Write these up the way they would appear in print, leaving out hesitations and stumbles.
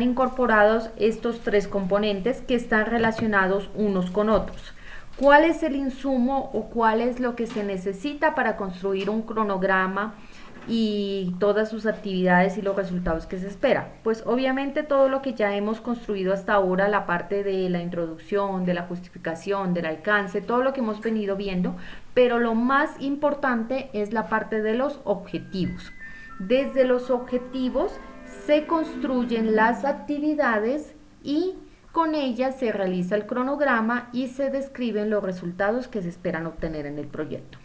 incorporados estos tres componentes que están relacionados unos con otros. ¿Cuál es el insumo o cuál es lo que se necesita para construir un cronograma y todas sus actividades y los resultados que se espera? Pues obviamente todo lo que ya hemos construido hasta ahora, la parte de la introducción, de la justificación, del alcance, todo lo que hemos venido viendo, pero lo más importante es la parte de los objetivos. Desde los objetivos se construyen las actividades y con ellas se realiza el cronograma y se describen los resultados que se esperan obtener en el proyecto.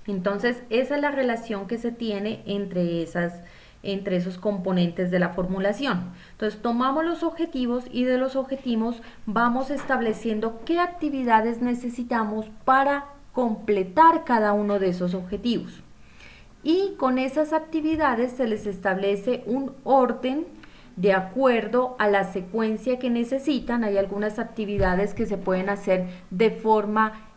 Entonces, esa es la relación que se tiene entre esos componentes de la formulación. Entonces, tomamos los objetivos y de los objetivos vamos estableciendo qué actividades necesitamos para completar cada uno de esos objetivos. Y con esas actividades se les establece un orden de acuerdo a la secuencia que necesitan. Hay algunas actividades que se pueden hacer de forma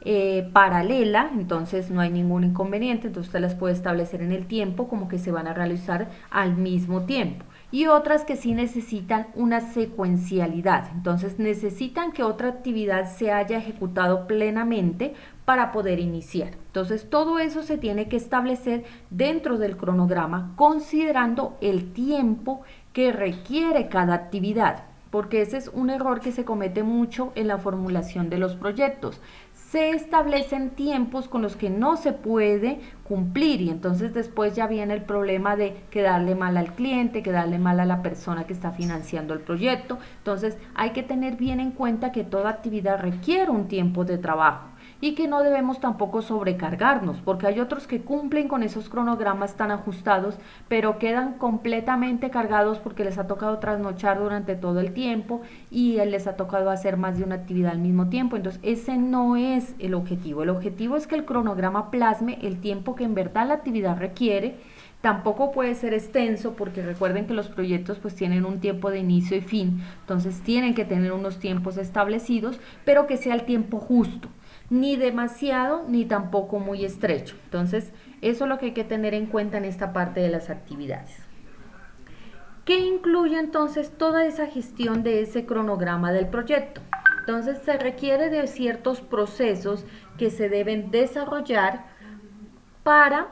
paralela, entonces no hay ningún inconveniente, entonces usted las puede establecer en el tiempo como que se van a realizar al mismo tiempo. Y otras que sí necesitan una secuencialidad, entonces necesitan que otra actividad se haya ejecutado plenamente para poder iniciar. Entonces todo eso se tiene que establecer dentro del cronograma considerando el tiempo que requiere cada actividad, porque ese es un error que se comete mucho en la formulación de los proyectos. Se establecen tiempos con los que no se puede cumplir y entonces después ya viene el problema de quedarle mal al cliente, quedarle mal a la persona que está financiando el proyecto. Entonces hay que tener bien en cuenta que toda actividad requiere un tiempo de trabajo y que no debemos tampoco sobrecargarnos, porque hay otros que cumplen con esos cronogramas tan ajustados, pero quedan completamente cargados porque les ha tocado trasnochar durante todo el tiempo y les ha tocado hacer más de una actividad al mismo tiempo. Entonces ese no es el objetivo. El objetivo es que el cronograma plasme el tiempo que en verdad la actividad requiere. Tampoco puede ser extenso porque recuerden que los proyectos pues tienen un tiempo de inicio y fin, entonces tienen que tener unos tiempos establecidos, pero que sea el tiempo justo, ni demasiado ni tampoco muy estrecho. Entonces eso es lo que hay que tener en cuenta en esta parte de las actividades. ¿Qué incluye entonces toda esa gestión de ese cronograma del proyecto? Entonces se requiere de ciertos procesos que se deben desarrollar para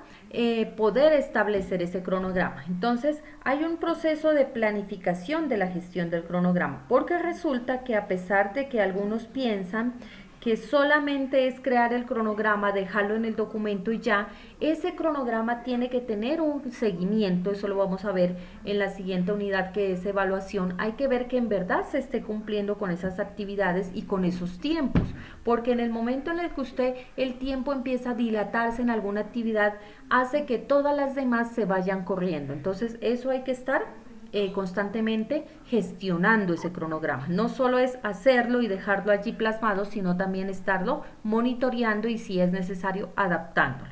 poder establecer ese cronograma. Entonces hay un proceso de planificación de la gestión del cronograma, porque resulta que a pesar de que algunos piensan que solamente es crear el cronograma, dejarlo en el documento y ya, ese cronograma tiene que tener un seguimiento, eso lo vamos a ver en la siguiente unidad que es evaluación. Hay que ver que en verdad se esté cumpliendo con esas actividades y con esos tiempos, porque en el momento en el que el tiempo empieza a dilatarse en alguna actividad, hace que todas las demás se vayan corriendo. Entonces eso hay que estar constantemente gestionando ese cronograma. No solo es hacerlo y dejarlo allí plasmado, sino también estarlo monitoreando y si es necesario adaptándolo.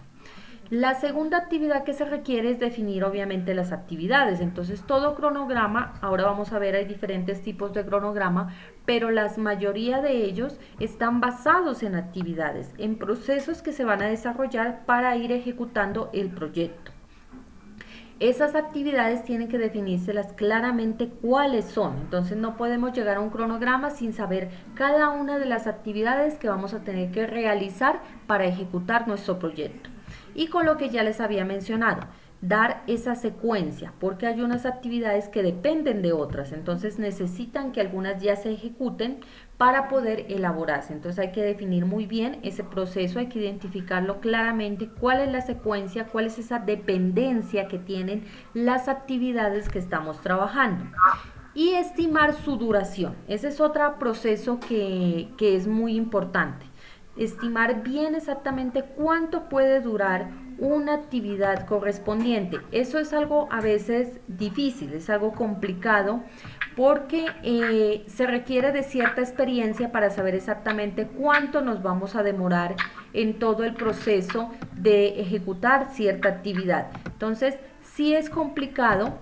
La segunda actividad que se requiere es definir obviamente las actividades. Entonces todo cronograma, ahora vamos a ver, hay diferentes tipos de cronograma, pero la mayoría de ellos están basados en actividades, en procesos que se van a desarrollar para ir ejecutando el proyecto. Esas actividades tienen que definírselas claramente cuáles son. Entonces no podemos llegar a un cronograma sin saber cada una de las actividades que vamos a tener que realizar para ejecutar nuestro proyecto. Y con lo que ya les había mencionado, dar esa secuencia, porque hay unas actividades que dependen de otras, entonces necesitan que algunas ya se ejecuten para poder elaborarse. Entonces hay que definir muy bien ese proceso, hay que identificarlo claramente, cuál es la secuencia, cuál es esa dependencia que tienen las actividades que estamos trabajando. Y estimar su duración, ese es otro proceso que es muy importante. Estimar bien exactamente cuánto puede durar una actividad correspondiente. Eso es algo a veces difícil, es algo complicado porque se requiere de cierta experiencia para saber exactamente cuánto nos vamos a demorar en todo el proceso de ejecutar cierta actividad. Entonces, sí es complicado,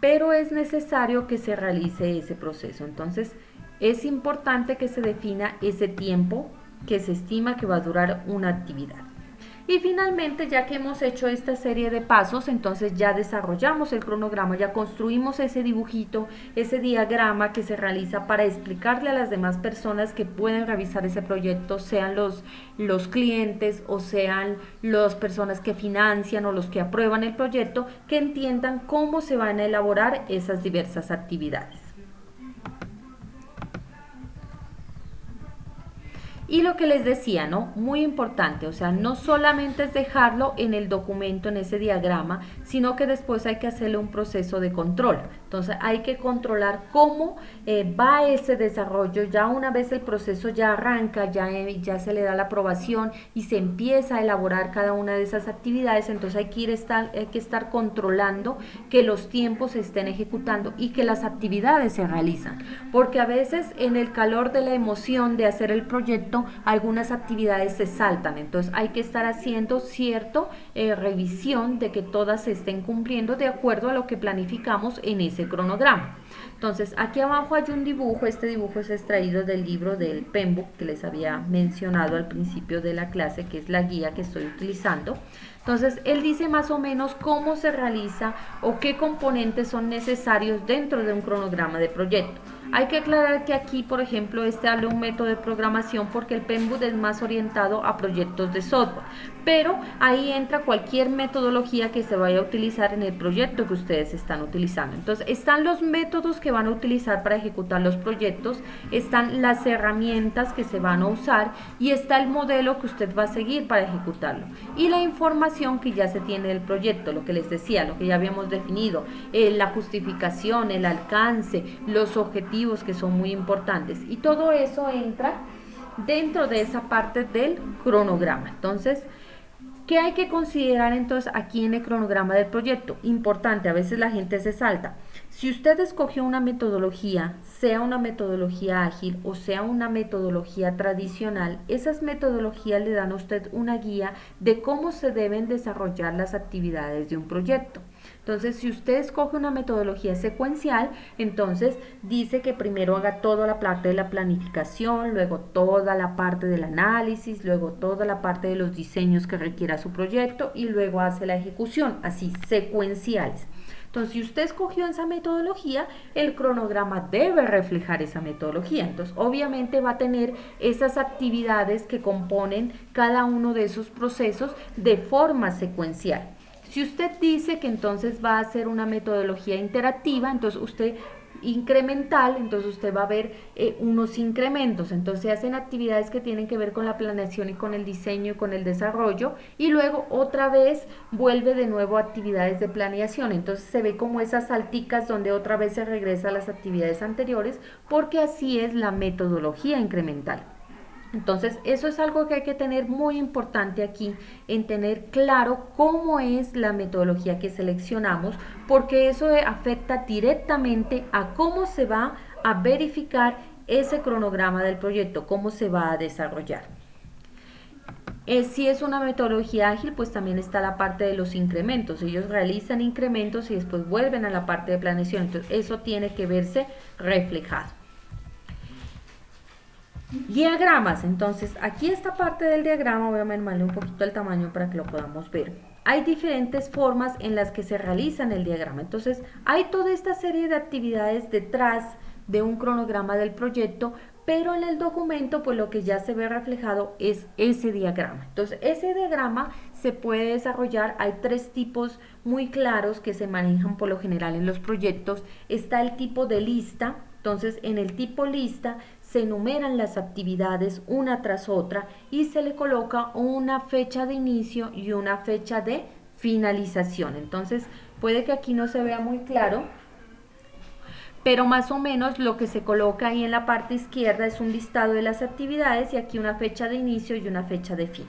pero es necesario que se realice ese proceso. Entonces, es importante que se defina ese tiempo que se estima que va a durar una actividad. Y finalmente, ya que hemos hecho esta serie de pasos, entonces ya desarrollamos el cronograma, ya construimos ese dibujito, ese diagrama que se realiza para explicarle a las demás personas que pueden revisar ese proyecto, sean los clientes o sean las personas que financian o los que aprueban el proyecto, que entiendan cómo se van a elaborar esas diversas actividades. Y lo que les decía, ¿no? Muy importante, o sea, no solamente es dejarlo en el documento, en ese diagrama, sino que después hay que hacerle un proceso de control. Entonces hay que controlar cómo va ese desarrollo. Ya una vez el proceso ya arranca, ya se le da la aprobación y se empieza a elaborar cada una de esas actividades, entonces hay que estar controlando que los tiempos se estén ejecutando y que las actividades se realizan. Porque a veces en el calor de la emoción de hacer el proyecto, algunas actividades se saltan, entonces hay que estar haciendo cierta revisión de que todas se estén cumpliendo de acuerdo a lo que planificamos en ese cronograma. Entonces aquí abajo hay un dibujo, este dibujo es extraído del libro del PMBOK que les había mencionado al principio de la clase, que es la guía que estoy utilizando. Entonces él dice más o menos cómo se realiza o qué componentes son necesarios dentro de un cronograma de proyecto. Hay que aclarar que aquí, por ejemplo, habla de un método de programación porque el PMBOK es más orientado a proyectos de software, pero ahí entra cualquier metodología que se vaya a utilizar en el proyecto que ustedes están utilizando. Entonces están los métodos que van a utilizar para ejecutar los proyectos, están las herramientas que se van a usar y está el modelo que usted va a seguir para ejecutarlo y la información que ya se tiene del proyecto, lo que les decía, lo que ya habíamos definido, la justificación, el alcance, los objetivos que son muy importantes, y todo eso entra dentro de esa parte del cronograma. Entonces, ¿qué hay que considerar entonces aquí en el cronograma del proyecto? Importante, a veces la gente se salta. Si usted escogió una metodología, sea una metodología ágil o sea una metodología tradicional, esas metodologías le dan a usted una guía de cómo se deben desarrollar las actividades de un proyecto. Entonces, si usted escoge una metodología secuencial, entonces dice que primero haga toda la parte de la planificación, luego toda la parte del análisis, luego toda la parte de los diseños que requiera su proyecto y luego hace la ejecución, así secuenciales. Entonces, si usted escogió esa metodología, el cronograma debe reflejar esa metodología. Entonces, obviamente va a tener esas actividades que componen cada uno de esos procesos de forma secuencial. Si usted dice que entonces va a hacer una metodología interactiva, entonces usted incremental, entonces usted va a ver unos incrementos, entonces se hacen actividades que tienen que ver con la planeación y con el diseño y con el desarrollo, y luego otra vez vuelve de nuevo a actividades de planeación, entonces se ve como esas salticas donde otra vez se regresa a las actividades anteriores, porque así es la metodología incremental. Entonces, eso es algo que hay que tener muy importante aquí, en tener claro cómo es la metodología que seleccionamos, porque eso afecta directamente a cómo se va a verificar ese cronograma del proyecto, cómo se va a desarrollar. Si es una metodología ágil, pues también está la parte de los incrementos. Ellos realizan incrementos y después vuelven a la parte de planeación. Entonces, eso tiene que verse reflejado. Diagramas, entonces aquí esta parte del diagrama voy a mermarle un poquito el tamaño para que lo podamos ver. Hay diferentes formas en las que se realizan el diagrama, entonces hay toda esta serie de actividades detrás de un cronograma del proyecto, pero en el documento pues lo que ya se ve reflejado es ese diagrama. Entonces ese diagrama se puede desarrollar, hay tres tipos muy claros que se manejan por lo general en los proyectos. Está el tipo de lista. Entonces, en el tipo lista se enumeran las actividades una tras otra y se le coloca una fecha de inicio y una fecha de finalización. Entonces, puede que aquí no se vea muy claro, pero más o menos lo que se coloca ahí en la parte izquierda es un listado de las actividades y aquí una fecha de inicio y una fecha de fin.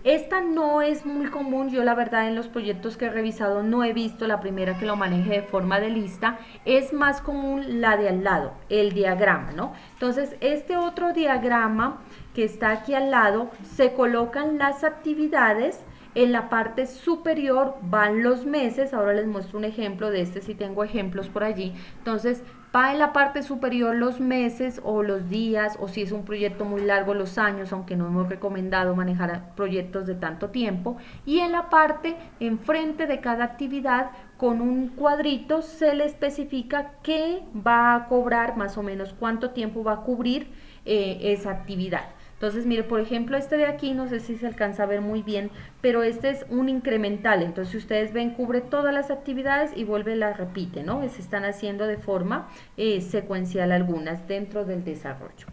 Esta no es muy común, yo la verdad en los proyectos que he revisado no he visto la primera que lo maneje de forma de lista, es más común la de al lado, el diagrama, ¿no? Entonces este otro diagrama que está aquí al lado, se colocan las actividades, en la parte superior van los meses, ahora les muestro un ejemplo de este, si tengo ejemplos por allí. Entonces Va en la parte superior los meses o los días, o si es un proyecto muy largo, los años, aunque no hemos recomendado manejar proyectos de tanto tiempo. Y en la parte enfrente de cada actividad, con un cuadrito, se le especifica qué va a cobrar, más o menos cuánto tiempo va a cubrir esa actividad. Entonces, mire, por ejemplo, este de aquí, no sé si se alcanza a ver muy bien, pero este es un incremental. Entonces, si ustedes ven, cubre todas las actividades y vuelve las repite, ¿no? Se están haciendo de forma secuencial algunas dentro del desarrollo.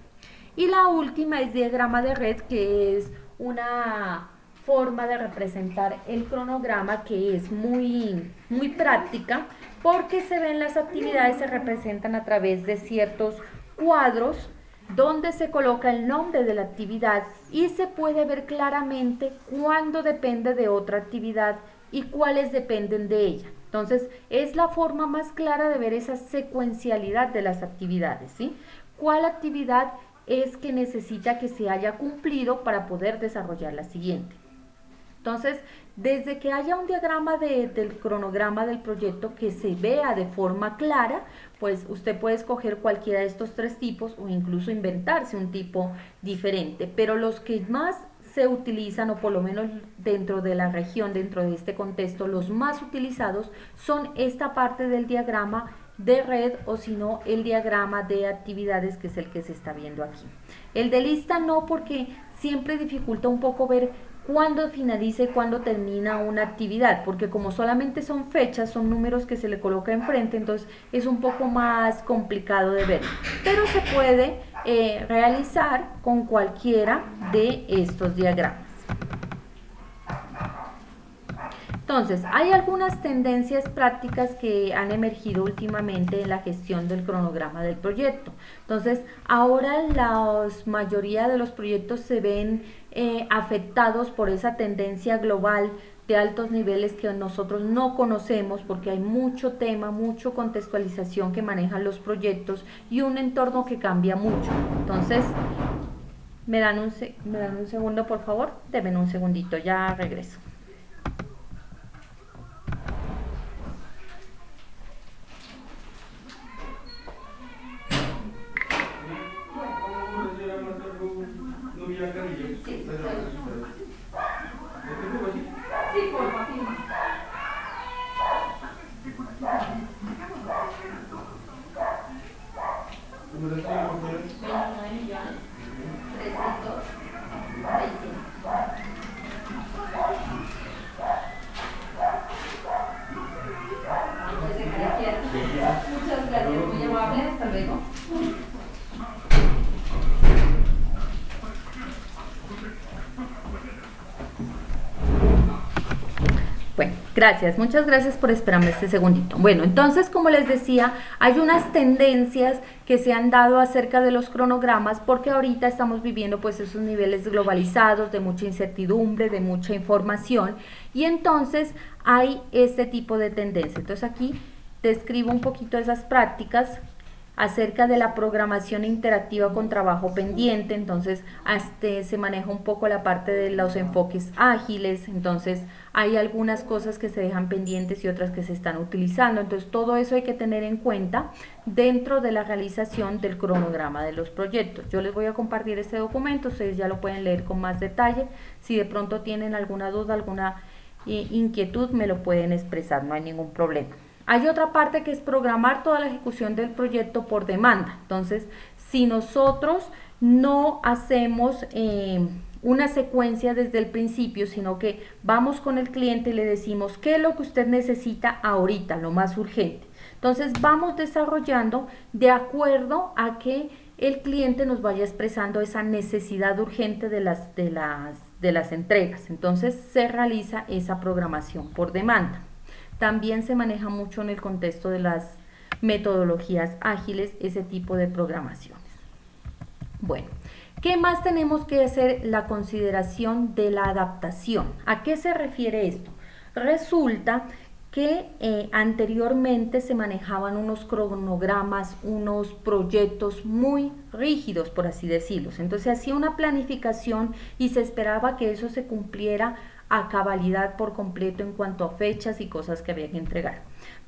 Y la última es diagrama de red, que es una forma de representar el cronograma que es muy práctica, porque se ven las actividades, se representan a través de ciertos cuadros donde se coloca el nombre de la actividad y se puede ver claramente cuándo depende de otra actividad y cuáles dependen de ella. Entonces, es la forma más clara de ver esa secuencialidad de las actividades, ¿sí? ¿Cuál actividad es que necesita que se haya cumplido para poder desarrollar la siguiente? Entonces, desde que haya un diagrama del cronograma del proyecto que se vea de forma clara, pues usted puede escoger cualquiera de estos tres tipos o incluso inventarse un tipo diferente. Pero los que más se utilizan, o por lo menos dentro de la región, dentro de este contexto, los más utilizados son esta parte del diagrama de red, o si no el diagrama de actividades, que es el que se está viendo aquí. El de lista no, porque siempre dificulta un poco ver cuándo finaliza y cuándo termina una actividad, porque como solamente son fechas, son números que se le coloca enfrente, entonces es un poco más complicado de ver, pero se puede realizar con cualquiera de estos diagramas. Entonces, hay algunas tendencias prácticas que han emergido últimamente en la gestión del cronograma del proyecto. Entonces, ahora la mayoría de los proyectos se ven afectados por esa tendencia global de altos niveles que nosotros no conocemos, porque hay mucho tema, mucha contextualización que manejan los proyectos y un entorno que cambia mucho. Entonces, ¿me dan un segundo, por favor? Denme un segundito, ya regreso. Muchas gracias, muy amable, hasta luego. Bueno, gracias, muchas gracias por esperarme este segundito. Bueno, entonces, como les decía, hay unas tendencias que se han dado acerca de los cronogramas, porque ahorita estamos viviendo pues esos niveles globalizados de mucha incertidumbre, de mucha información, y entonces hay este tipo de tendencia. Entonces aquí describo un poquito esas prácticas acerca de la programación interactiva con trabajo pendiente. Entonces se maneja un poco la parte de los enfoques ágiles, entonces hay algunas cosas que se dejan pendientes y otras que se están utilizando, entonces todo eso hay que tener en cuenta dentro de la realización del cronograma de los proyectos. Yo les voy a compartir este documento, ustedes ya lo pueden leer con más detalle. Si de pronto tienen alguna duda, alguna inquietud, me lo pueden expresar, no hay ningún problema. Hay otra parte que es programar toda la ejecución del proyecto por demanda. Entonces, si nosotros no hacemos una secuencia desde el principio, sino que vamos con el cliente y le decimos qué es lo que usted necesita ahorita, lo más urgente. Entonces, vamos desarrollando de acuerdo a que el cliente nos vaya expresando esa necesidad urgente de las entregas. Entonces, se realiza esa programación por demanda. También se maneja mucho en el contexto de las metodologías ágiles ese tipo de programaciones. Bueno, ¿qué más tenemos que hacer? La consideración de la adaptación. ¿A qué se refiere esto? Resulta que anteriormente se manejaban unos cronogramas, unos proyectos muy rígidos, por así decirlo. Entonces se hacía una planificación y se esperaba que eso se cumpliera a cabalidad por completo en cuanto a fechas y cosas que había que entregar.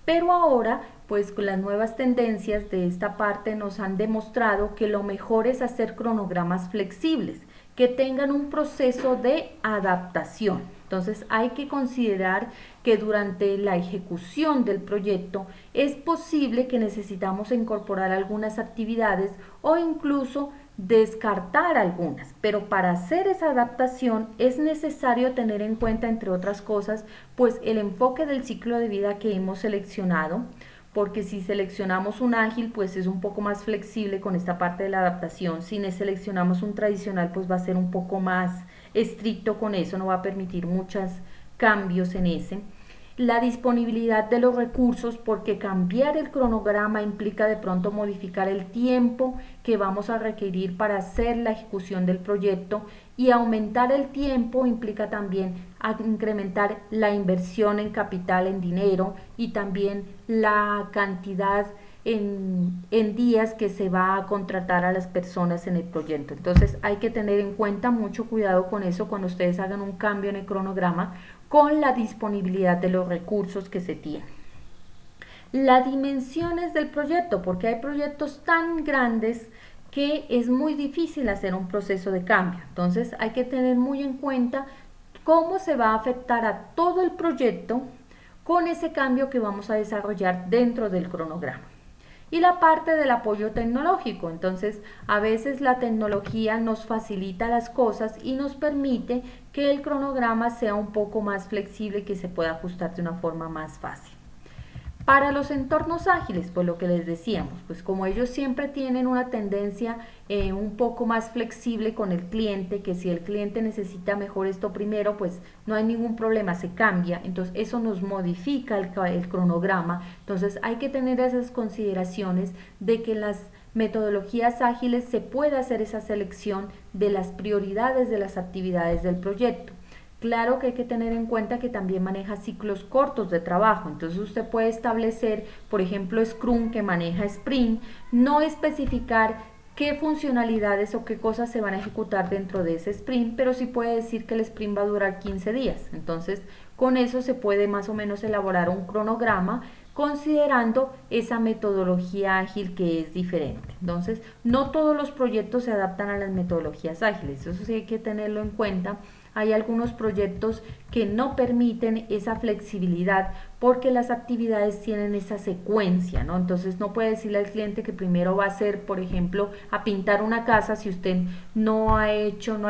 Pero ahora, pues con las nuevas tendencias de esta parte nos han demostrado que lo mejor es hacer cronogramas flexibles, que tengan un proceso de adaptación. Entonces hay que considerar que durante la ejecución del proyecto es posible que necesitamos incorporar algunas actividades o incluso descartar algunas, pero para hacer esa adaptación es necesario tener en cuenta, entre otras cosas, pues el enfoque del ciclo de vida que hemos seleccionado, porque si seleccionamos un ágil, pues es un poco más flexible con esta parte de la adaptación. Si seleccionamos un tradicional, pues va a ser un poco más estricto con eso, no va a permitir muchos cambios en ese. La disponibilidad de los recursos, porque cambiar el cronograma implica de pronto modificar el tiempo que vamos a requerir para hacer la ejecución del proyecto, y aumentar el tiempo implica también incrementar la inversión en capital, en dinero, y también la cantidad en días que se va a contratar a las personas en el proyecto. Entonces hay que tener en cuenta mucho cuidado con eso cuando ustedes hagan un cambio en el cronograma, con la disponibilidad de los recursos que se tienen. Las dimensiones del proyecto, porque hay proyectos tan grandes que es muy difícil hacer un proceso de cambio. Entonces hay que tener muy en cuenta cómo se va a afectar a todo el proyecto con ese cambio que vamos a desarrollar dentro del cronograma. Y la parte del apoyo tecnológico. Entonces, a veces la tecnología nos facilita las cosas y nos permite que el cronograma sea un poco más flexible y que se pueda ajustar de una forma más fácil. Para los entornos ágiles, pues lo que les decíamos, pues como ellos siempre tienen una tendencia un poco más flexible con el cliente, que si el cliente necesita mejor esto primero, pues no hay ningún problema, se cambia, entonces eso nos modifica el cronograma. Entonces hay que tener esas consideraciones de que las metodologías ágiles se puede hacer esa selección de las prioridades de las actividades del proyecto. Claro que hay que tener en cuenta que también maneja ciclos cortos de trabajo, entonces usted puede establecer, por ejemplo, Scrum, que maneja Sprint, no especificar qué funcionalidades o qué cosas se van a ejecutar dentro de ese sprint, pero sí puede decir que el sprint va a durar 15 días. Entonces, con eso se puede más o menos elaborar un cronograma considerando esa metodología ágil que es diferente. Entonces, no todos los proyectos se adaptan a las metodologías ágiles, eso sí hay que tenerlo en cuenta. Hay algunos proyectos que no permiten esa flexibilidad porque las actividades tienen esa secuencia, ¿no? Entonces no puede decirle al cliente que primero va a hacer, por ejemplo, a pintar una casa si usted no ha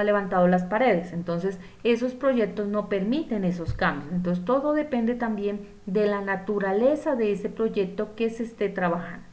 levantado las paredes. Entonces esos proyectos no permiten esos cambios. Entonces todo depende también de la naturaleza de ese proyecto que se esté trabajando.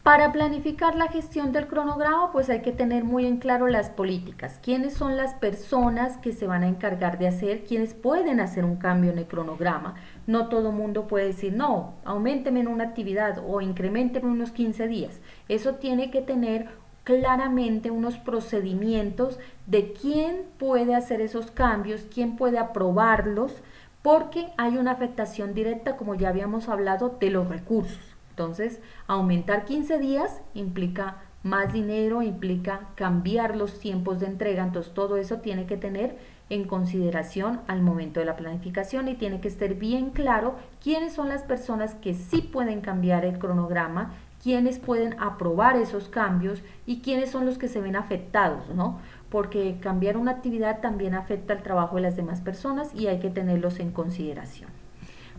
Para planificar la gestión del cronograma, pues hay que tener muy en claro las políticas. ¿Quiénes son las personas que se van a encargar de hacer? ¿Quiénes pueden hacer un cambio en el cronograma? No todo mundo puede decir, no, auménteme en una actividad o incrementeme unos 15 días. Eso tiene que tener claramente unos procedimientos de quién puede hacer esos cambios, quién puede aprobarlos, porque hay una afectación directa, como ya habíamos hablado, de los recursos. Entonces, aumentar 15 días implica más dinero, implica cambiar los tiempos de entrega, entonces todo eso tiene que tener en consideración al momento de la planificación y tiene que estar bien claro quiénes son las personas que sí pueden cambiar el cronograma, quiénes pueden aprobar esos cambios y quiénes son los que se ven afectados, ¿no? Porque cambiar una actividad también afecta el trabajo de las demás personas y hay que tenerlos en consideración.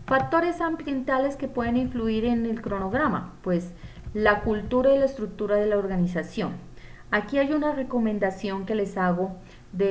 Factores ambientales que pueden influir en el cronograma, pues la cultura y la estructura de la organización. Aquí hay una recomendación que les hago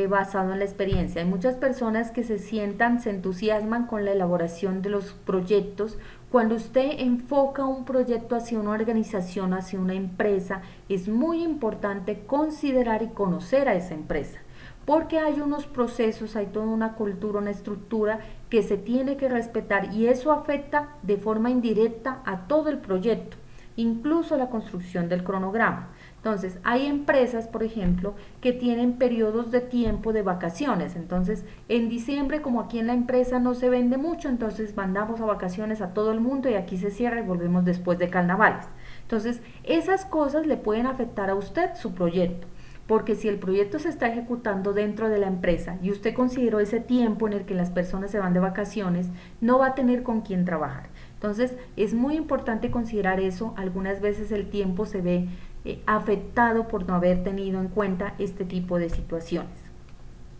basado en la experiencia. Hay muchas personas que se entusiasman con la elaboración de los proyectos. Cuando usted enfoca un proyecto hacia una organización, hacia una empresa, es muy importante considerar y conocer a esa empresa, porque hay unos procesos, hay toda una cultura, una estructura que se tiene que respetar y eso afecta de forma indirecta a todo el proyecto, incluso la construcción del cronograma. Entonces, hay empresas, por ejemplo, que tienen periodos de tiempo de vacaciones. Entonces, en diciembre, como aquí en la empresa no se vende mucho, entonces mandamos a vacaciones a todo el mundo y aquí se cierra y volvemos después de carnavales. Entonces, esas cosas le pueden afectar a usted su proyecto. Porque si el proyecto se está ejecutando dentro de la empresa y usted consideró ese tiempo en el que las personas se van de vacaciones, no va a tener con quién trabajar. Entonces es muy importante considerar eso. Algunas veces el tiempo se ve afectado por no haber tenido en cuenta este tipo de situaciones.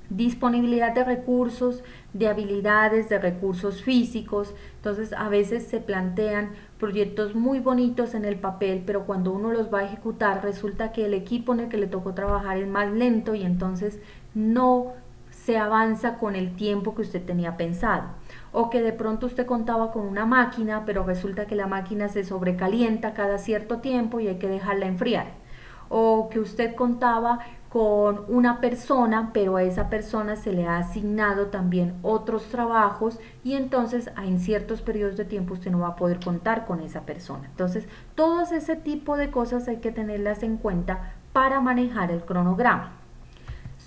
Disponibilidad de recursos, de habilidades, de recursos físicos. Entonces a veces se plantean proyectos muy bonitos en el papel, pero cuando uno los va a ejecutar resulta que el equipo en el que le tocó trabajar es más lento y entonces no se avanza con el tiempo que usted tenía pensado. O que de pronto usted contaba con una máquina, pero resulta que la máquina se sobrecalienta cada cierto tiempo y hay que dejarla enfriar. O que usted contaba con una persona, pero a esa persona se le ha asignado también otros trabajos y entonces en ciertos periodos de tiempo usted no va a poder contar con esa persona. Entonces, todo ese tipo de cosas hay que tenerlas en cuenta para manejar el cronograma.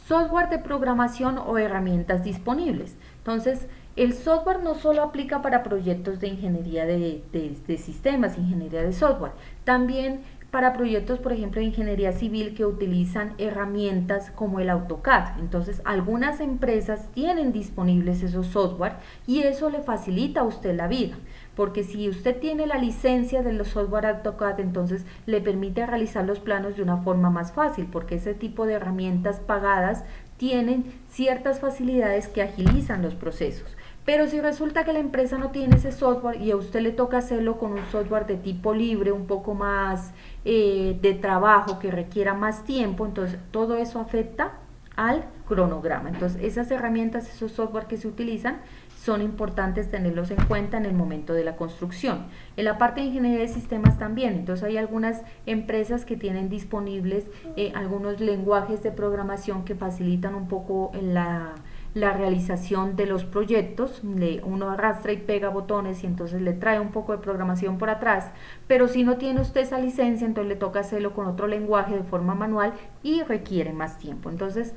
Software de programación o herramientas disponibles. Entonces, el software no solo aplica para proyectos de ingeniería de sistemas, ingeniería de software, también para proyectos, por ejemplo, de ingeniería civil que utilizan herramientas como el AutoCAD. Entonces, algunas empresas tienen disponibles esos software y eso le facilita a usted la vida, porque si usted tiene la licencia de los software AutoCAD, entonces le permite realizar los planos de una forma más fácil, porque ese tipo de herramientas pagadas tienen ciertas facilidades que agilizan los procesos. Pero si resulta que la empresa no tiene ese software y a usted le toca hacerlo con un software de tipo libre, un poco más de trabajo, que requiera más tiempo, entonces todo eso afecta al cronograma. Entonces esas herramientas, esos software que se utilizan, son importantes tenerlos en cuenta en el momento de la construcción. En la parte de ingeniería de sistemas también, entonces hay algunas empresas que tienen disponibles algunos lenguajes de programación que facilitan un poco en la realización de los proyectos. Uno arrastra y pega botones y entonces le trae un poco de programación por atrás, pero si no tiene usted esa licencia, entonces le toca hacerlo con otro lenguaje de forma manual y requiere más tiempo. Entonces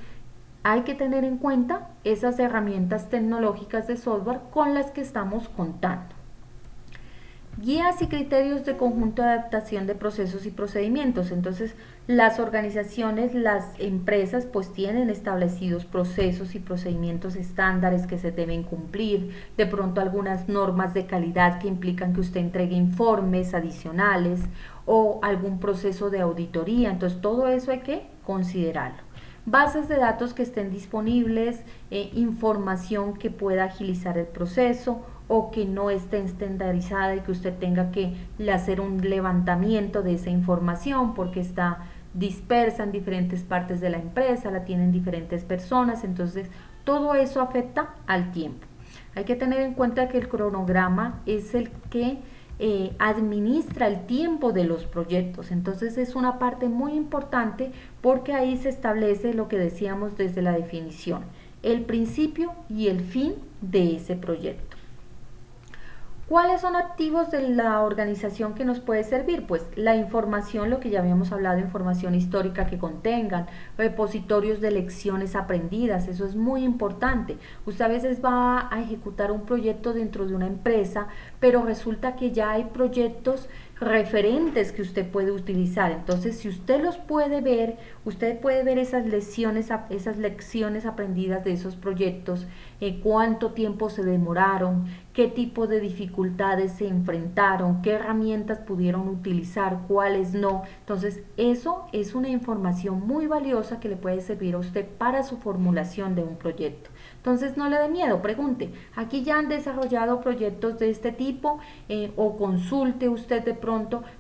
hay que tener en cuenta esas herramientas tecnológicas de software con las que estamos contando. Guías y criterios de conjunto de adaptación de procesos y procedimientos. Entonces, las organizaciones, las empresas, pues tienen establecidos procesos y procedimientos estándares que se deben cumplir. De pronto, algunas normas de calidad que implican que usted entregue informes adicionales o algún proceso de auditoría. Entonces, todo eso hay que considerarlo. Bases de datos que estén disponibles, información que pueda agilizar el proceso o que no esté estandarizada y que usted tenga que hacer un levantamiento de esa información porque está dispersa en diferentes partes de la empresa, la tienen diferentes personas, entonces todo eso afecta al tiempo. Hay que tener en cuenta que el cronograma es el que administra el tiempo de los proyectos, entonces es una parte muy importante porque ahí se establece lo que decíamos desde la definición, el principio y el fin de ese proyecto. ¿Cuáles son activos de la organización que nos puede servir? Pues la información, lo que ya habíamos hablado, información histórica que contengan, repositorios de lecciones aprendidas, eso es muy importante. Usted a veces va a ejecutar un proyecto dentro de una empresa, pero resulta que ya hay proyectos referentes que usted puede utilizar. Entonces, si usted los puede ver, usted puede ver esas lecciones aprendidas de esos proyectos, cuánto tiempo se demoraron, qué tipo de dificultades se enfrentaron, qué herramientas pudieron utilizar, cuáles no. Entonces, eso es una información muy valiosa que le puede servir a usted para su formulación de un proyecto. Entonces, no le dé miedo, pregunte. Aquí ya han desarrollado proyectos de este tipo o consulte usted de pronto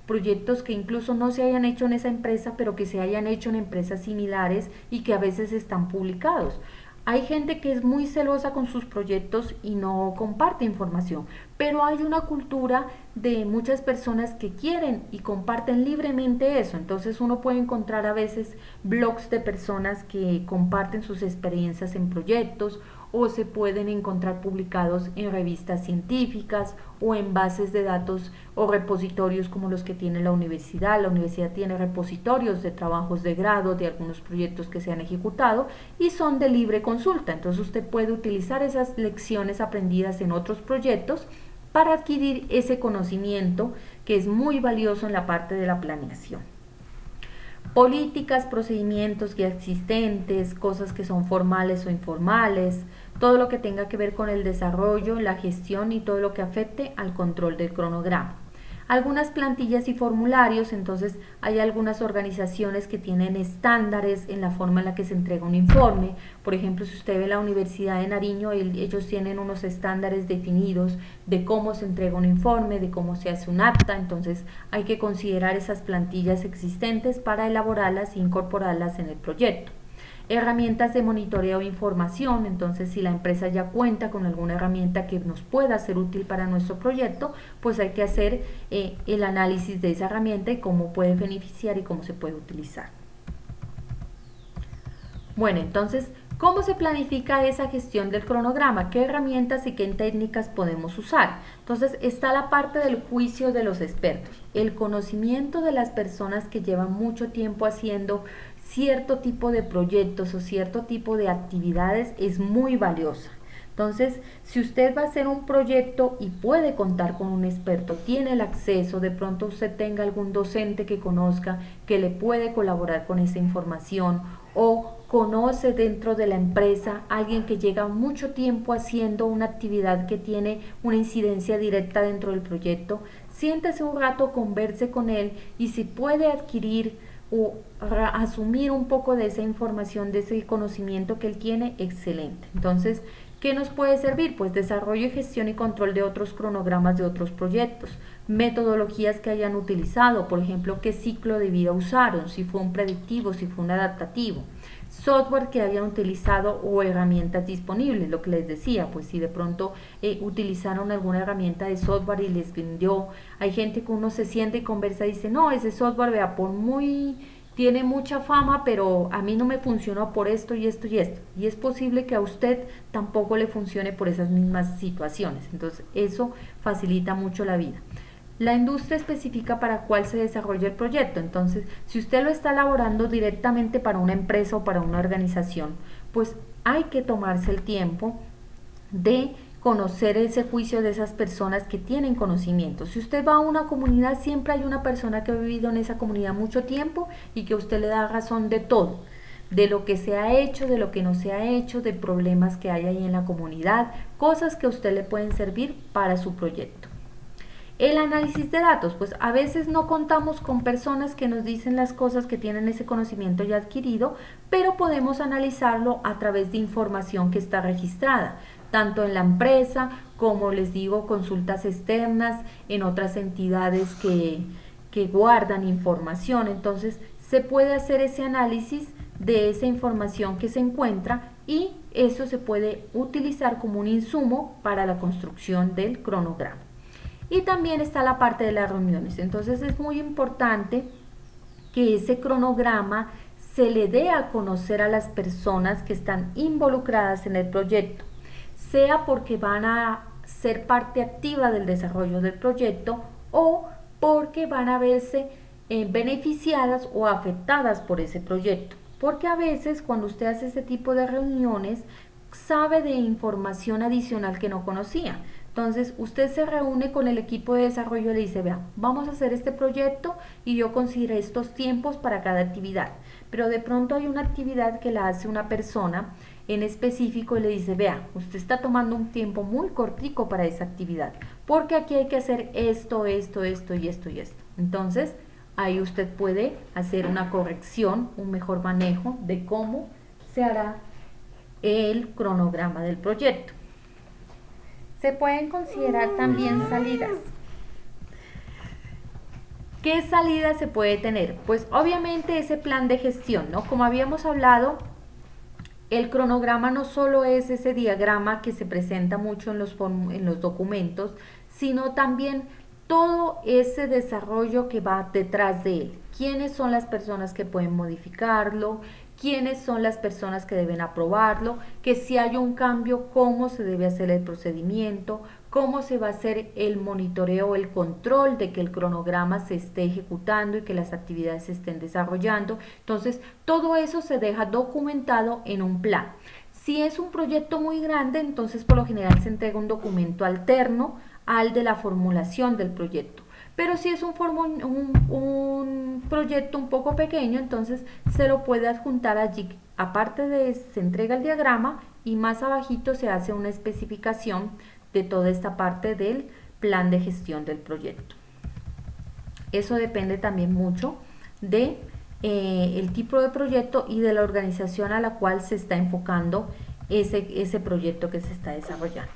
proyectos que incluso no se hayan hecho en esa empresa, pero que se hayan hecho en empresas similares y que a veces están publicados. Hay gente que es muy celosa con sus proyectos y no comparte información, pero hay una cultura de muchas personas que quieren y comparten libremente eso. Entonces uno puede encontrar a veces blogs de personas que comparten sus experiencias en proyectos o se pueden encontrar publicados en revistas científicas o en bases de datos o repositorios como los que tiene la universidad. La universidad tiene repositorios de trabajos de grado, de algunos proyectos que se han ejecutado y son de libre consulta. Entonces usted puede utilizar esas lecciones aprendidas en otros proyectos para adquirir ese conocimiento que es muy valioso en la parte de la planeación. políticas, procedimientos ya existentes, cosas que son formales o informales, todo lo que tenga que ver con el desarrollo, la gestión y todo lo que afecte al control del cronograma. Algunas plantillas y formularios, entonces hay algunas organizaciones que tienen estándares en la forma en la que se entrega un informe. Por ejemplo, si usted ve la Universidad de Nariño, ellos tienen unos estándares definidos de cómo se entrega un informe, de cómo se hace un acta, entonces hay que considerar esas plantillas existentes para elaborarlas e incorporarlas en el proyecto. Herramientas de monitoreo de información, entonces si la empresa ya cuenta con alguna herramienta que nos pueda ser útil para nuestro proyecto, pues hay que hacer el análisis de esa herramienta y cómo puede beneficiar y cómo se puede utilizar. Bueno, entonces, ¿cómo se planifica esa gestión del cronograma? ¿Qué herramientas y qué técnicas podemos usar? Entonces, está la parte del juicio de los expertos, el conocimiento de las personas que llevan mucho tiempo haciendo cierto tipo de proyectos o cierto tipo de actividades es muy valiosa. Entonces, si usted va a hacer un proyecto y puede contar con un experto, tiene el acceso, de pronto usted tenga algún docente que conozca, que le puede colaborar con esa información, o conoce dentro de la empresa a alguien que lleva mucho tiempo haciendo una actividad que tiene una incidencia directa dentro del proyecto, siéntese un rato, converse con él y si puede adquirir o asumir un poco de esa información, de ese conocimiento que él tiene, excelente. Entonces, ¿qué nos puede servir? Pues desarrollo y gestión y control de otros cronogramas de otros proyectos, metodologías que hayan utilizado, por ejemplo, qué ciclo de vida usaron, si fue un predictivo, si fue un adaptativo, software que hayan utilizado o herramientas disponibles, lo que les decía, pues si de pronto utilizaron alguna herramienta de software y les vendió, hay gente que uno se siente y conversa y dice, no, ese software, vea, tiene mucha fama, pero a mí no me funcionó por esto y esto y esto. Y es posible que a usted tampoco le funcione por esas mismas situaciones. Entonces, eso facilita mucho la vida. La industria específica para cuál se desarrolla el proyecto. Entonces, si usted lo está elaborando directamente para una empresa o para una organización, pues hay que tomarse el tiempo de conocer ese juicio de esas personas que tienen conocimiento. Si usted va a una comunidad, siempre hay una persona que ha vivido en esa comunidad mucho tiempo y que usted le da razón de todo, de lo que se ha hecho, de lo que no se ha hecho, de problemas que hay ahí en la comunidad, cosas que a usted le pueden servir para su proyecto. El análisis de datos, pues a veces no contamos con personas que nos dicen las cosas, que tienen ese conocimiento ya adquirido, pero podemos analizarlo a través de información que está registrada, tanto en la empresa como les digo, consultas externas en otras entidades que guardan información. Entonces se puede hacer ese análisis de esa información que se encuentra y eso se puede utilizar como un insumo para la construcción del cronograma. Y también está la parte de las reuniones. Entonces es muy importante que ese cronograma se le dé a conocer a las personas que están involucradas en el proyecto, sea porque van a ser parte activa del desarrollo del proyecto o porque van a verse beneficiadas o afectadas por ese proyecto. Porque a veces cuando usted hace ese tipo de reuniones sabe de información adicional que no conocía. Entonces usted se reúne con el equipo de desarrollo y le dice, vea, vamos a hacer este proyecto y yo consideré estos tiempos para cada actividad. Pero de pronto hay una actividad que la hace una persona en específico y le dice, vea, usted está tomando un tiempo muy cortico para esa actividad, porque aquí hay que hacer esto, esto, esto y esto y esto. Entonces ahí usted puede hacer una corrección, un mejor manejo de cómo se hará el cronograma del proyecto. Se pueden considerar también salidas. ¿Qué salida se puede tener? Pues obviamente ese plan de gestión, ¿no? Como habíamos hablado, el cronograma no solo es ese diagrama que se presenta mucho en los documentos, sino también todo ese desarrollo que va detrás de él. ¿Quiénes son las personas que pueden modificarlo? ¿Quiénes son las personas que deben aprobarlo? Que si hay un cambio, ¿cómo se debe hacer el procedimiento? ¿Cómo se va a hacer el monitoreo, el control de que el cronograma se esté ejecutando y que las actividades se estén desarrollando? Entonces, todo eso se deja documentado en un plan. Si es un proyecto muy grande, entonces por lo general se entrega un documento alterno al de la formulación del proyecto. Pero si es un proyecto proyecto un poco pequeño, entonces se lo puede adjuntar allí. Aparte de eso, se entrega el diagrama y más abajito se hace una especificación de toda esta parte del plan de gestión del proyecto. Eso depende también mucho de el tipo de proyecto y de la organización a la cual se está enfocando ese proyecto que se está desarrollando.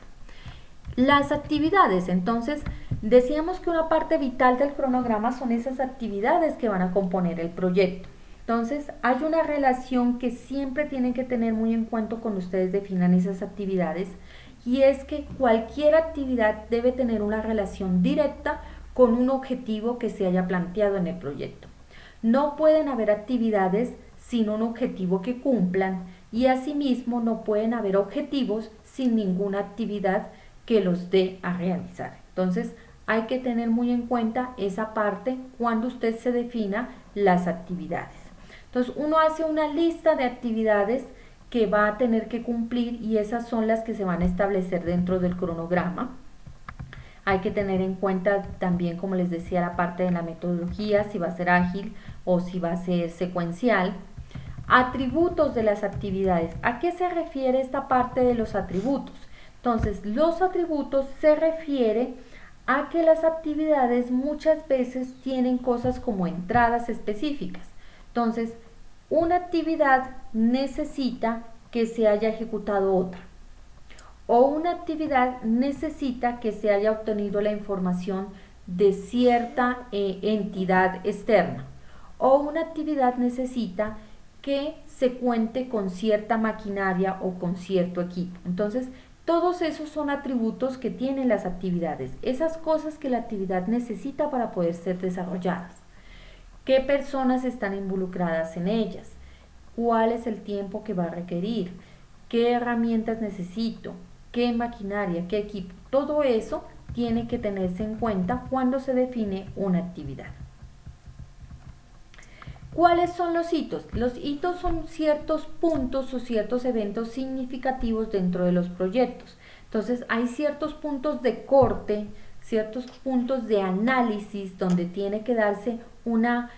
Las actividades, entonces decíamos que una parte vital del cronograma son esas actividades que van a componer el proyecto. Entonces hay una relación que siempre tienen que tener muy en cuenta cuando ustedes definan esas actividades, y es que cualquier actividad debe tener una relación directa con un objetivo que se haya planteado en el proyecto. No pueden haber actividades sin un objetivo que cumplan, y asimismo no pueden haber objetivos sin ninguna actividad que los dé a realizar. Entonces hay que tener muy en cuenta esa parte cuando usted se defina las actividades. Entonces uno hace una lista de actividades que va a tener que cumplir, y esas son las que se van a establecer dentro del cronograma. Hay que tener en cuenta también, como les decía, la parte de la metodología, si va a ser ágil o si va a ser secuencial. Atributos de las actividades. ¿A qué se refiere esta parte de los atributos? Entonces, los atributos se refiere a que las actividades muchas veces tienen cosas como entradas específicas. Entonces, una actividad necesita que se haya ejecutado otra, o una actividad necesita que se haya obtenido la información de cierta entidad externa, o una actividad necesita que se cuente con cierta maquinaria o con cierto equipo. Entonces, todos esos son atributos que tienen las actividades, esas cosas que la actividad necesita para poder ser desarrolladas. ¿Qué personas están involucradas en ellas? ¿Cuál es el tiempo que va a requerir? ¿Qué herramientas necesito? ¿Qué maquinaria? ¿Qué equipo? Todo eso tiene que tenerse en cuenta cuando se define una actividad. ¿Cuáles son los hitos? Los hitos son ciertos puntos o ciertos eventos significativos dentro de los proyectos. Entonces hay ciertos puntos de corte, ciertos puntos de análisis donde tiene que darse una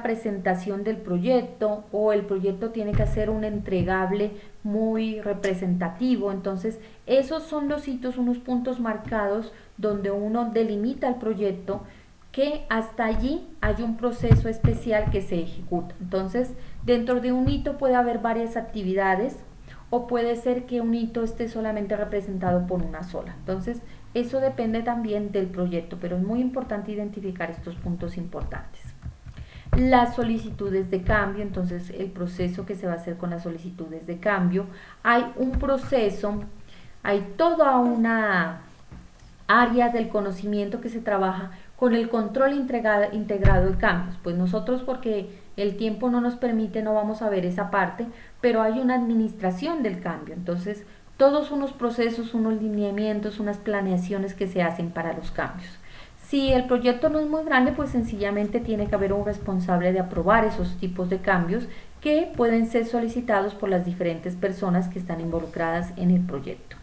presentación del proyecto, o el proyecto tiene que hacer un entregable muy representativo. Entonces esos son los hitos, unos puntos marcados donde uno delimita el proyecto, que hasta allí hay un proceso especial que se ejecuta. Entonces, dentro de un hito puede haber varias actividades, o puede ser que un hito esté solamente representado por una sola. Entonces, eso depende también del proyecto, pero es muy importante identificar estos puntos importantes. Las solicitudes de cambio, entonces el proceso que se va a hacer con las solicitudes de cambio. Hay un proceso, hay toda una área del conocimiento que se trabaja con el control integrado de cambios. Pues nosotros, porque el tiempo no nos permite, no vamos a ver esa parte, pero hay una administración del cambio. Entonces, todos unos procesos, unos lineamientos, unas planeaciones que se hacen para los cambios. Si el proyecto no es muy grande, pues sencillamente tiene que haber un responsable de aprobar esos tipos de cambios que pueden ser solicitados por las diferentes personas que están involucradas en el proyecto.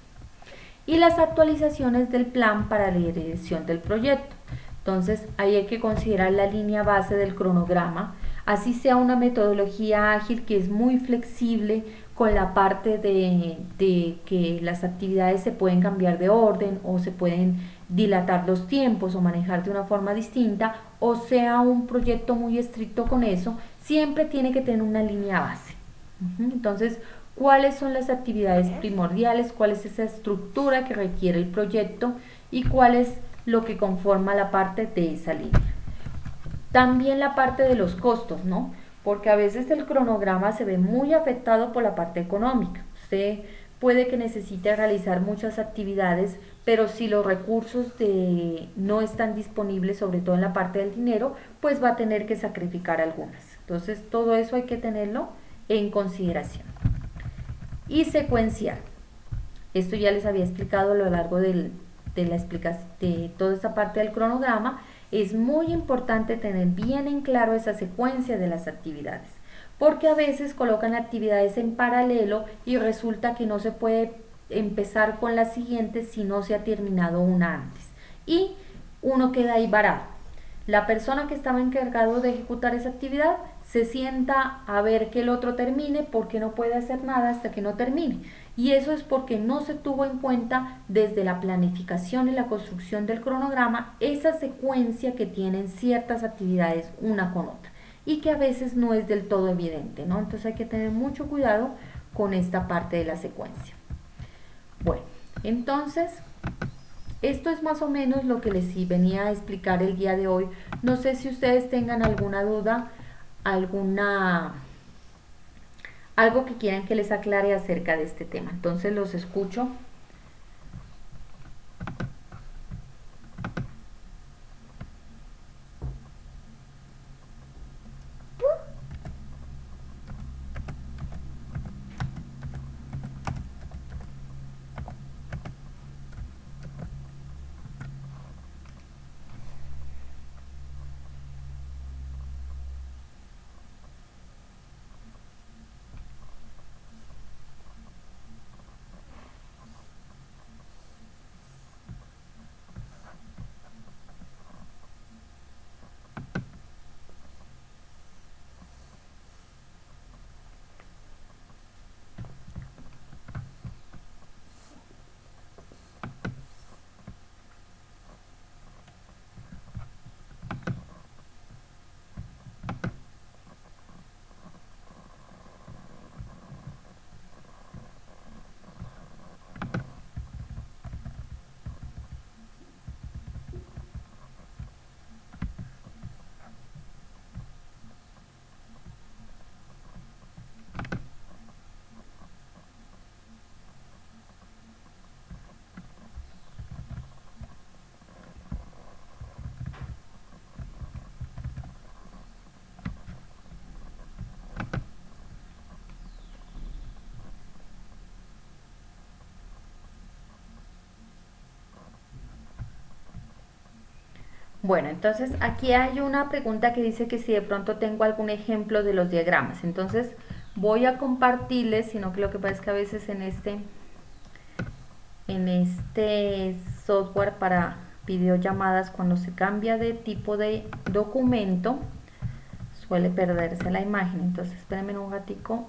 Y las actualizaciones del plan para la dirección del proyecto. Entonces, ahí hay que considerar la línea base del cronograma, así sea una metodología ágil que es muy flexible con la parte de que las actividades se pueden cambiar de orden, o se pueden dilatar los tiempos o manejar de una forma distinta, o sea un proyecto muy estricto con eso, siempre tiene que tener una línea base. Entonces, ¿cuáles son las actividades primordiales? ¿Cuál es esa estructura que requiere el proyecto? ¿Y cuál es lo que conforma la parte de esa línea? También la parte de los costos, ¿no? Porque a veces el cronograma se ve muy afectado por la parte económica. Usted puede que necesite realizar muchas actividades, pero si los recursos no están disponibles, sobre todo en la parte del dinero, pues va a tener que sacrificar algunas. Entonces, todo eso hay que tenerlo en consideración. Y secuencial. Esto ya les había explicado a lo largo de toda esta parte del cronograma. Es muy importante tener bien en claro esa secuencia de las actividades, porque a veces colocan actividades en paralelo y resulta que no se puede empezar con la siguiente si no se ha terminado una antes, y uno queda ahí varado. La persona que estaba encargado de ejecutar esa actividad se sienta a ver que el otro termine porque no puede hacer nada hasta que no termine. Y eso es porque no se tuvo en cuenta desde la planificación y la construcción del cronograma esa secuencia que tienen ciertas actividades una con otra y que a veces no es del todo evidente, ¿no? Entonces hay que tener mucho cuidado con esta parte de la secuencia. Bueno, entonces esto es más o menos lo que les venía a explicar el día de hoy. No sé si ustedes tengan alguna duda, alguna algo que quieran que les aclare acerca de este tema. Entonces los escucho. Bueno, entonces aquí hay una pregunta que dice que si de pronto tengo algún ejemplo de los diagramas. Entonces voy a compartirles, sino que lo que pasa es que a veces en este software para videollamadas, cuando se cambia de tipo de documento, suele perderse la imagen. Entonces espérenme un ratico.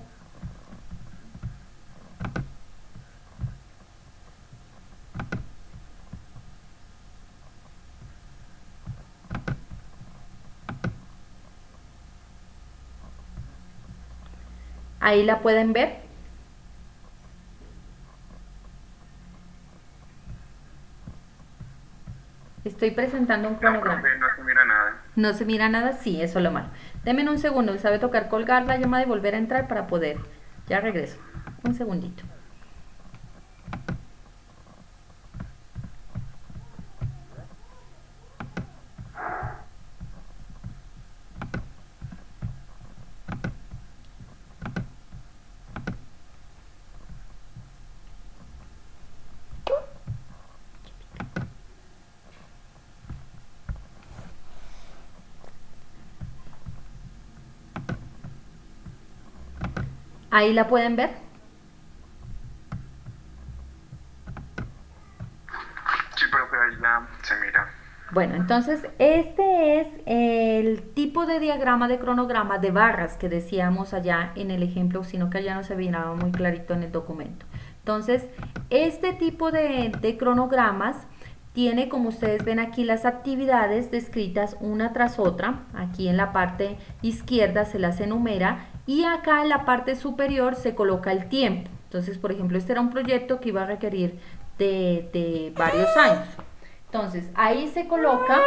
Ahí la pueden ver. Estoy presentando un cronograma. No se mira nada. No se mira nada, sí, eso es lo malo. Denme un segundo, sabe tocar colgar la llamada y volver a entrar para poder. Ya regreso. Un segundito. Ahí la pueden ver. Sí, profe, ahí ya se mira. Bueno, entonces este es el tipo de diagrama de cronograma de barras que decíamos allá en el ejemplo, sino que allá no se veía muy clarito en el documento. Entonces, este tipo de cronogramas tiene, como ustedes ven aquí, las actividades descritas una tras otra. Aquí en la parte izquierda se las enumera y acá en la parte superior se coloca el tiempo. Entonces, por ejemplo, este era un proyecto que iba a requerir de varios años. Entonces, ahí se coloca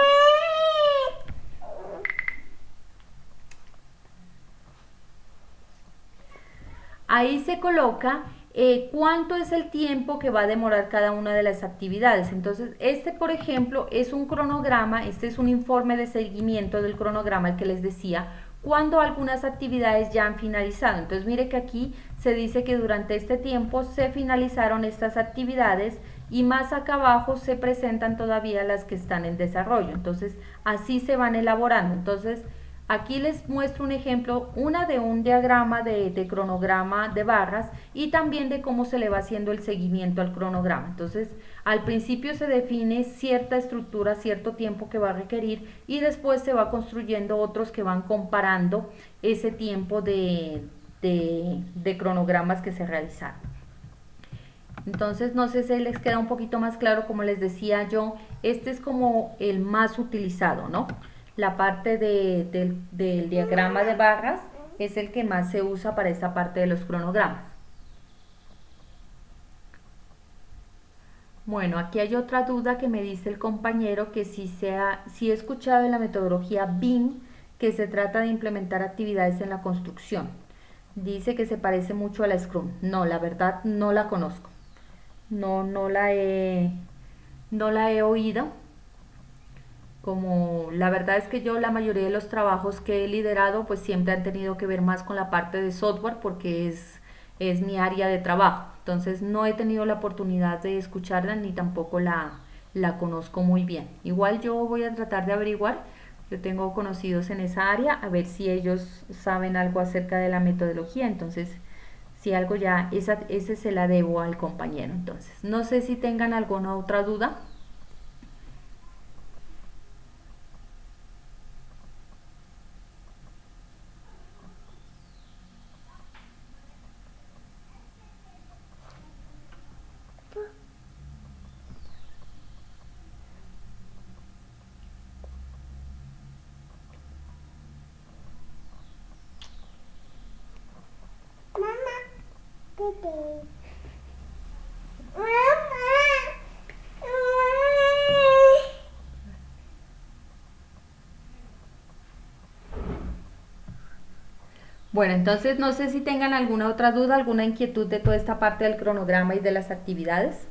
cuánto es el tiempo que va a demorar cada una de las actividades. Entonces, este, por ejemplo, es un cronograma, este es un informe de seguimiento del cronograma, el que les decía, cuando algunas actividades ya han finalizado. Entonces, mire que aquí se dice que durante este tiempo se finalizaron estas actividades y más acá abajo se presentan todavía las que están en desarrollo. Entonces, así se van elaborando. Entonces, Aquí les muestro un ejemplo, una de un diagrama de cronograma de barras y también de cómo se le va haciendo el seguimiento al cronograma. Entonces, al principio se define cierta estructura, cierto tiempo que va a requerir y después se va construyendo otros que van comparando ese tiempo de cronogramas que se realizaron. Entonces, no sé si les queda un poquito más claro, como les decía yo, este es como el más utilizado, ¿no? La parte del diagrama de barras es el que más se usa para esta parte de los cronogramas. Bueno, aquí hay otra duda que me dice el compañero que si he escuchado en la metodología BIM que se trata de implementar actividades en la construcción. Dice que se parece mucho a la Scrum. No, la verdad no la conozco. No la he oído. Como la verdad es que yo la mayoría de los trabajos que he liderado pues siempre han tenido que ver más con la parte de software porque es mi área de trabajo. Entonces no he tenido la oportunidad de escucharla ni tampoco la conozco muy bien. Igual yo voy a tratar de averiguar. Yo tengo conocidos en esa área a ver si ellos saben algo acerca de la metodología. Entonces si algo ya, ese se la debo al compañero. Entonces no sé si tengan alguna otra duda. Bueno, entonces no sé si tengan alguna otra duda, alguna inquietud de toda esta parte del cronograma y de las actividades.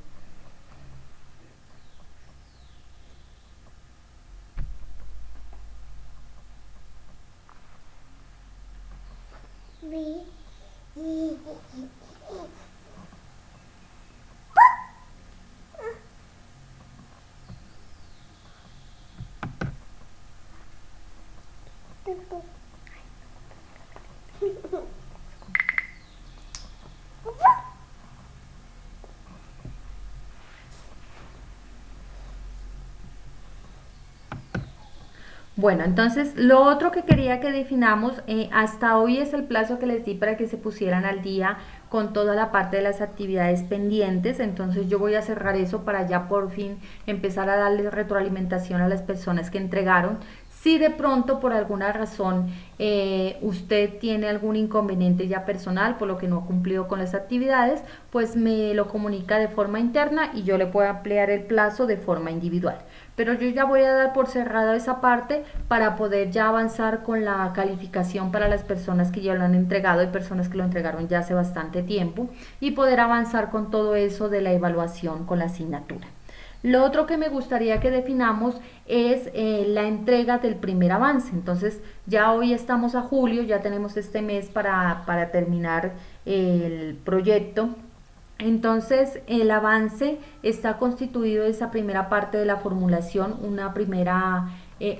Bueno, entonces lo otro que quería que definamos, hasta hoy es el plazo que les di para que se pusieran al día con toda la parte de las actividades pendientes, entonces yo voy a cerrar eso para ya por fin empezar a darle retroalimentación a las personas que entregaron. Si de pronto por alguna razón usted tiene algún inconveniente ya personal por lo que no ha cumplido con las actividades, pues me lo comunica de forma interna y yo le puedo ampliar el plazo de forma individual. Pero yo ya voy a dar por cerrada esa parte para poder ya avanzar con la calificación para las personas que ya lo han entregado y personas que lo entregaron ya hace bastante tiempo y poder avanzar con todo eso de la evaluación con la asignatura. Lo otro que me gustaría que definamos es la entrega del primer avance. Entonces ya hoy estamos a julio, ya tenemos este mes para terminar el proyecto. Entonces el avance está constituido de esa primera parte de la formulación, una primera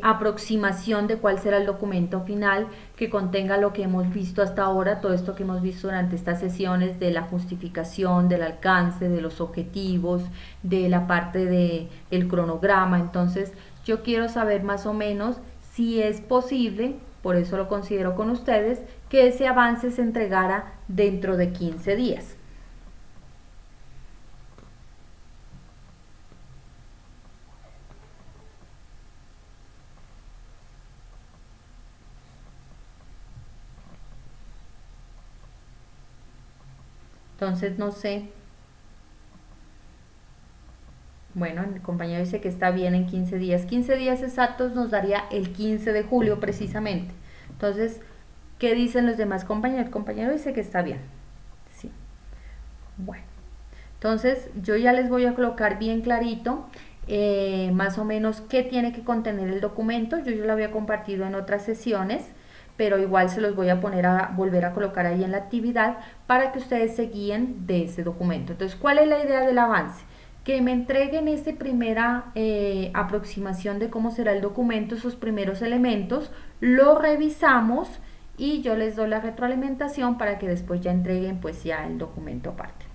aproximación de cuál será el documento final que contenga lo que hemos visto hasta ahora, todo esto que hemos visto durante estas sesiones de la justificación, del alcance, de los objetivos, de la parte del cronograma. Entonces yo quiero saber más o menos si es posible, por eso lo considero con ustedes, que ese avance se entregara dentro de 15 días. Entonces, no sé. Bueno, el compañero dice que está bien en 15 días. 15 días exactos nos daría el 15 de julio precisamente. Entonces, ¿qué dicen los demás compañeros? El compañero dice que está bien. Sí. Bueno. Entonces, yo ya les voy a colocar bien clarito más o menos qué tiene que contener el documento. Yo ya lo había compartido en otras sesiones, pero igual se los voy a poner a volver a colocar ahí en la actividad para que ustedes se guíen de ese documento. Entonces, ¿cuál es la idea del avance? que me entreguen esta primera aproximación de cómo será el documento, esos primeros elementos, lo revisamos y yo les doy la retroalimentación para que después ya entreguen pues ya el documento aparte.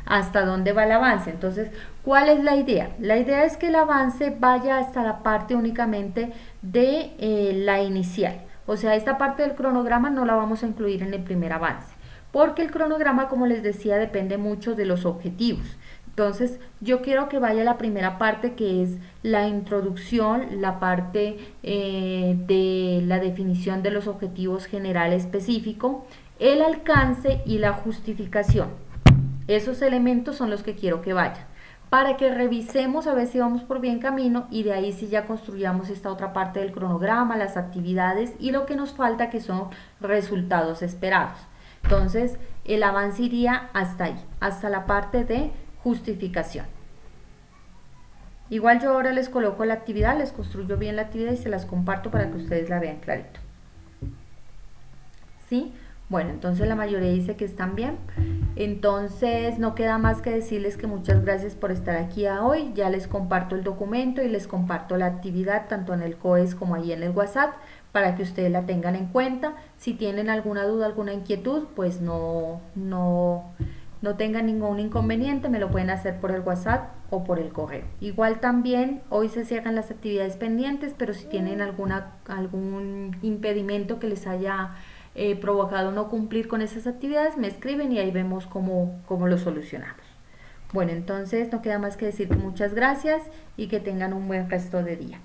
¿Hasta dónde va el avance? Entonces, ¿cuál es la idea? La idea es que el avance vaya hasta la parte únicamente de la inicial. O sea, esta parte del cronograma no la vamos a incluir en el primer avance, porque el cronograma, como les decía, depende mucho de los objetivos. Entonces, yo quiero que vaya la primera parte, que es la introducción, la parte de la definición de los objetivos general específico, el alcance y la justificación. Esos elementos son los que quiero que vayan, para que revisemos a ver si vamos por bien camino y de ahí sí ya construyamos esta otra parte del cronograma, las actividades y lo que nos falta, que son resultados esperados. Entonces, el avance iría hasta ahí, hasta la parte de justificación. Igual yo ahora les coloco la actividad, les construyo bien la actividad y se las comparto para que ustedes la vean clarito. ¿Sí? Bueno, entonces la mayoría dice que están bien. Entonces no queda más que decirles que muchas gracias por estar aquí hoy. Ya les comparto el documento y les comparto la actividad tanto en el COES como ahí en el WhatsApp para que ustedes la tengan en cuenta. Si tienen alguna duda, alguna inquietud, pues no tengan ningún inconveniente, me lo pueden hacer por el WhatsApp o por el correo. Igual también hoy se cierran las actividades pendientes, pero si tienen algún impedimento que les haya provocado no cumplir con esas actividades, me escriben y ahí vemos cómo lo solucionamos. Bueno, entonces no queda más que decir que muchas gracias y que tengan un buen resto de día.